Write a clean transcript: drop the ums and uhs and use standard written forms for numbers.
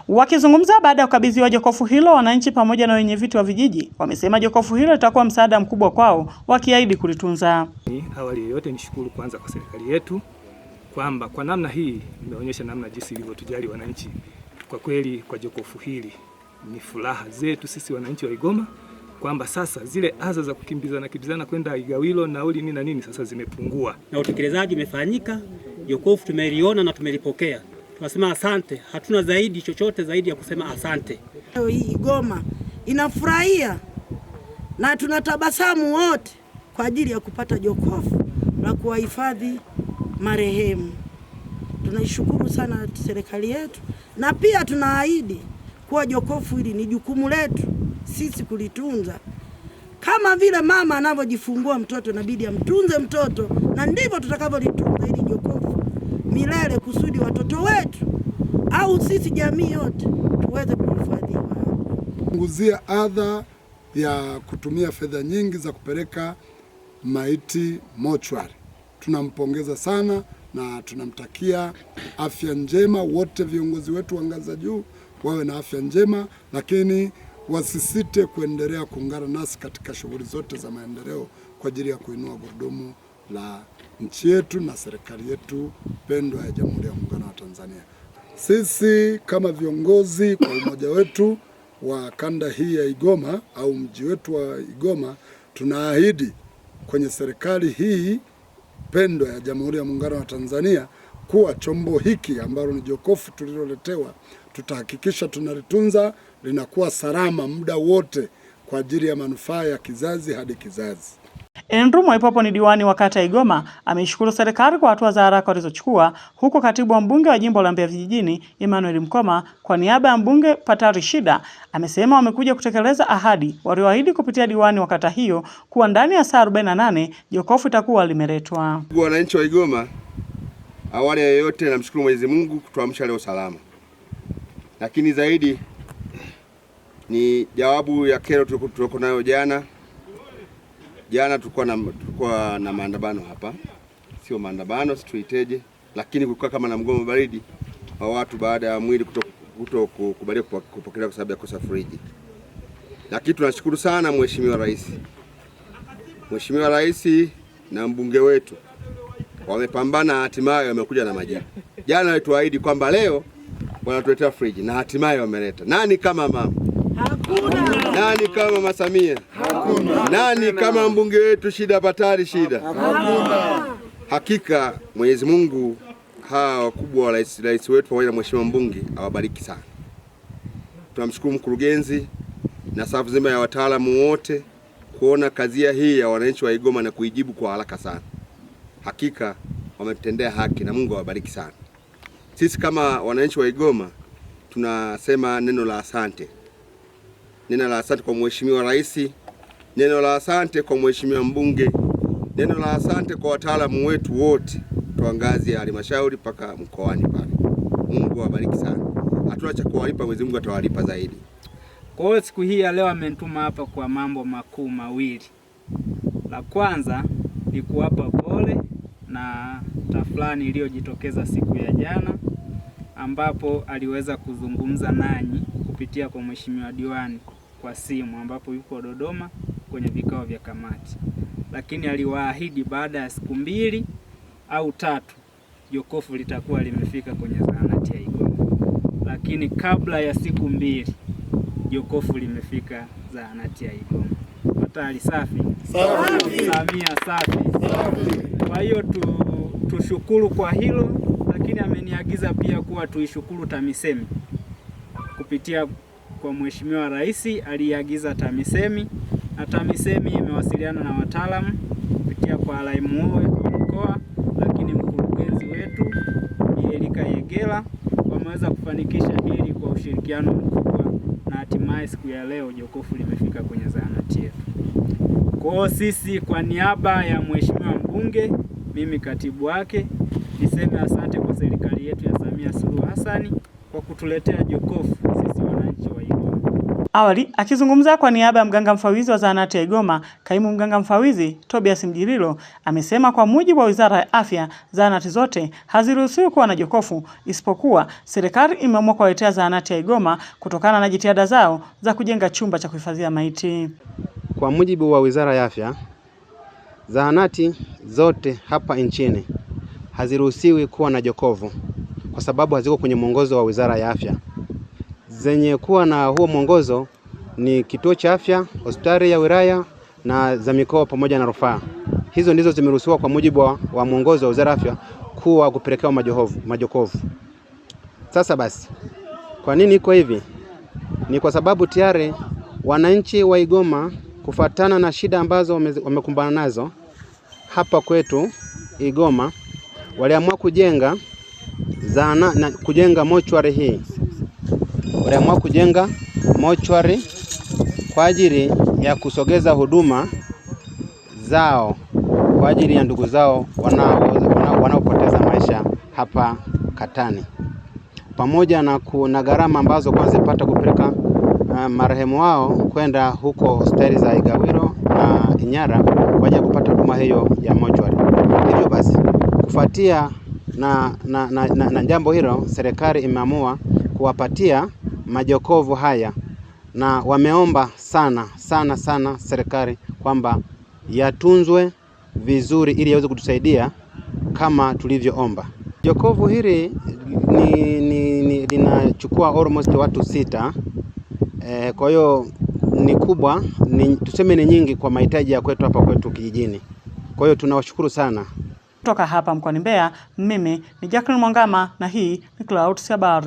Wakizungumza baada ya kukabidhiwa jokofu hilo, wananchi pamoja na wenye viti wa vijiji wamesema jokofu hilo litakuwa msaada mkubwa kwao, wakiahidi kulitunza. Awali ya yote nishukuru kwanza kwa serikali yetu kwamba kwa namna hii imeonyesha namna jinsi ilivyotujali wananchi. Kwa kweli kwa jokofu hili ni furaha zetu sisi wananchi wa Igoma kwamba sasa zile adha za kukimbizana kwenda Igawilo nauli nini na nini sasa zimepungua na utekelezaji umefanyika. Jokofu tumeliona na tumelipokea. Tunasema asante, hatuna zaidi chochote zaidi ya kusema asante. Hii Igoma inafurahia na tunatabasamu wote kwa ajili ya kupata jokofu la kuwahifadhi marehemu. Tunaishukuru sana serikali yetu na pia tunaahidi kuwa jokofu hili ni jukumu letu sisi kulitunza. Kama vile mama anavyojifungua mtoto inabidi amtunze mtoto, na ndivyo tutakavyolitunza hili jokofu milele kusudi watoto wetu au sisi jamii yote tuweze kuhifadhiwa. Punguzia adha ya kutumia fedha nyingi za kupeleka maiti mochwari. Tunampongeza sana na tunamtakia afya njema. Wote viongozi wetu wa ngazi za juu wawe na afya njema, lakini wasisite kuendelea kuungana nasi katika shughuli zote za maendeleo kwa ajili ya kuinua gurudumu la nchi yetu na serikali yetu pendwa ya Jamhuri ya Muungano wa Tanzania. Sisi kama viongozi kwa umoja wetu wa kanda hii ya Igoma au mji wetu wa Igoma, tunaahidi kwenye serikali hii pendwa ya Jamhuri ya Muungano wa Tanzania kuwa chombo hiki ambalo ni jokofu tuliloletewa, tutahakikisha tunalitunza, linakuwa salama muda wote kwa ajili ya manufaa ya kizazi hadi kizazi. Andrew Mwaipopo ni diwani wa kata Igoma, ameishukuru serikali kwa hatua za haraka walizochukua, huku katibu wa mbunge wa jimbo la Mbeya Vijijini Emmanuel Mkoma kwa niaba ya mbunge Patari Shida amesema wamekuja kutekeleza ahadi walioahidi kupitia diwani wa kata hiyo kuwa ndani ya saa 48 jokofu itakuwa limeletwa. Wananchi wa Igoma, awali ya yote namshukuru Mwenyezi Mungu kutuamsha leo salama, lakini zaidi ni jawabu ya kero tulikuwa nayo jana. Jana tulikuwa na maandamano hapa, sio maandamano situiteje, lakini kulikuwa kama na mgomo baridi wa watu baada ya mwili kutokubaliwa kupokelewa kwa sababu ya kosa friji. Lakini tunashukuru sana Mheshimiwa Rais na mbunge wetu wamepambana, hatimaye wamekuja na majibu. Jana walituahidi kwamba leo wanatuletea friji na hatimaye wameleta. Nani kama mama? Hakuna. Nani kama Mama Samia? Hakuna. Nani kama mbunge wetu Shida Patari Shida? Hakuna. Hakika Mwenyezi Mungu hawa wakubwa wa rais wetu pamoja na mheshimiwa mbunge awabariki sana. Tunamshukuru mkurugenzi na safu nzima ya wataalamu wote kuona kazi hii ya wananchi wa Igoma na kuijibu kwa haraka sana. Hakika wametendea haki na Mungu awabariki sana. Sisi kama wananchi wa Igoma tunasema neno la asante. Neno la asante kwa Mheshimiwa Rais, neno la asante kwa mheshimiwa mbunge, neno la asante kwa wataalamu wetu wote kwa ngazi ya halmashauri mpaka mkoani pale. Mungu awabariki sana. Hatuna cha kuwalipa, Mwenyezi Mungu atawalipa zaidi. Kwa hiyo siku hii ya leo amenituma hapa kwa mambo makuu mawili. La kwanza ni kuwapa pole na tafrani iliyojitokeza siku ya jana, ambapo aliweza kuzungumza nanyi kupitia kwa mheshimiwa diwani kwa simu, ambapo yuko Dodoma kwenye vikao vya kamati. Lakini aliwaahidi baada ya siku 2 au 3 jokofu litakuwa limefika kwenye zahanati ya Igoma. Lakini kabla ya siku 2 jokofu limefika zahanati ya Igoma. Patari safi. Safi. Samia safi. Safi. Kwa hiyo tushukuru kwa hilo, lakini ameniagiza pia kuwa tuishukuru TAMISEMI kupitia kwa Mheshimiwa Rais. Aliagiza TAMISEMI na TAMISEMI imewasiliana na wataalamu kupitia kwa RMO wetu wa mkoa, lakini mkurugenzi wetu Elika Yegela wameweza kufanikisha hili kwa ushirikiano mkubwa, na hatimaye siku ya leo jokofu limefika kwenye zahanati yetu. Kwa hiyo sisi kwa niaba ya mheshimiwa mbunge, mimi katibu wake, niseme asante kwa serikali yetu ya Samia Suluhu Hassan kwa kutuletea jokofu sisi wananchi wa Igoma. Awali akizungumza kwa niaba ya mganga mfawizi wa zahanati ya Igoma, kaimu mganga mfawizi Tobias Mjirilo amesema kwa mujibu wa Wizara ya Afya, zahanati zote haziruhusiwi kuwa na jokofu, isipokuwa serikali imeamua kuwaletea zahanati ya Igoma kutokana na jitihada zao za kujenga chumba cha kuhifadhia maiti. Kwa mujibu wa Wizara ya Afya, zahanati zote hapa nchini haziruhusiwi kuwa na jokofu kwa sababu haziko kwenye mwongozo wa Wizara ya Afya. Zenye kuwa na huo mwongozo ni kituo cha afya, hospitali ya wilaya na za mikoa pamoja na rufaa. Hizo ndizo zimeruhusiwa kwa mujibu wa mwongozo wa Wizara ya Afya kuwa kupelekewa majokofu. Sasa basi, kwa nini iko hivi? Ni kwa sababu tayari wananchi wa Igoma kufuatana na shida ambazo wamekumbana nazo hapa kwetu Igoma, waliamua kujenga mochwari hii. Waliamua kujenga mochwari kwa ajili ya kusogeza huduma zao kwa ajili ya ndugu zao wanaopoteza maisha hapa Katani, pamoja na gharama ambazo kwanza zipata kupeleka marehemu wao kwenda huko hospitali za Igawilo na Inyara kwa ajili ya kupata huduma hiyo ya mochwari. Hivyo basi, kufuatia na jambo hilo, serikali imeamua kuwapatia majokofu haya, na wameomba sana serikali kwamba yatunzwe vizuri ili yaweze kutusaidia kama tulivyoomba. Jokofu hili linachukua almost watu 6. Kwa hiyo ni kubwa, tuseme ni nyingi kwa mahitaji ya kwetu hapa kwetu kijijini. Kwa hiyo tunawashukuru sana. Kutoka hapa mkoani Mbeya, mimi ni Jacqueline Mwangama na hii ni Clouds Habari.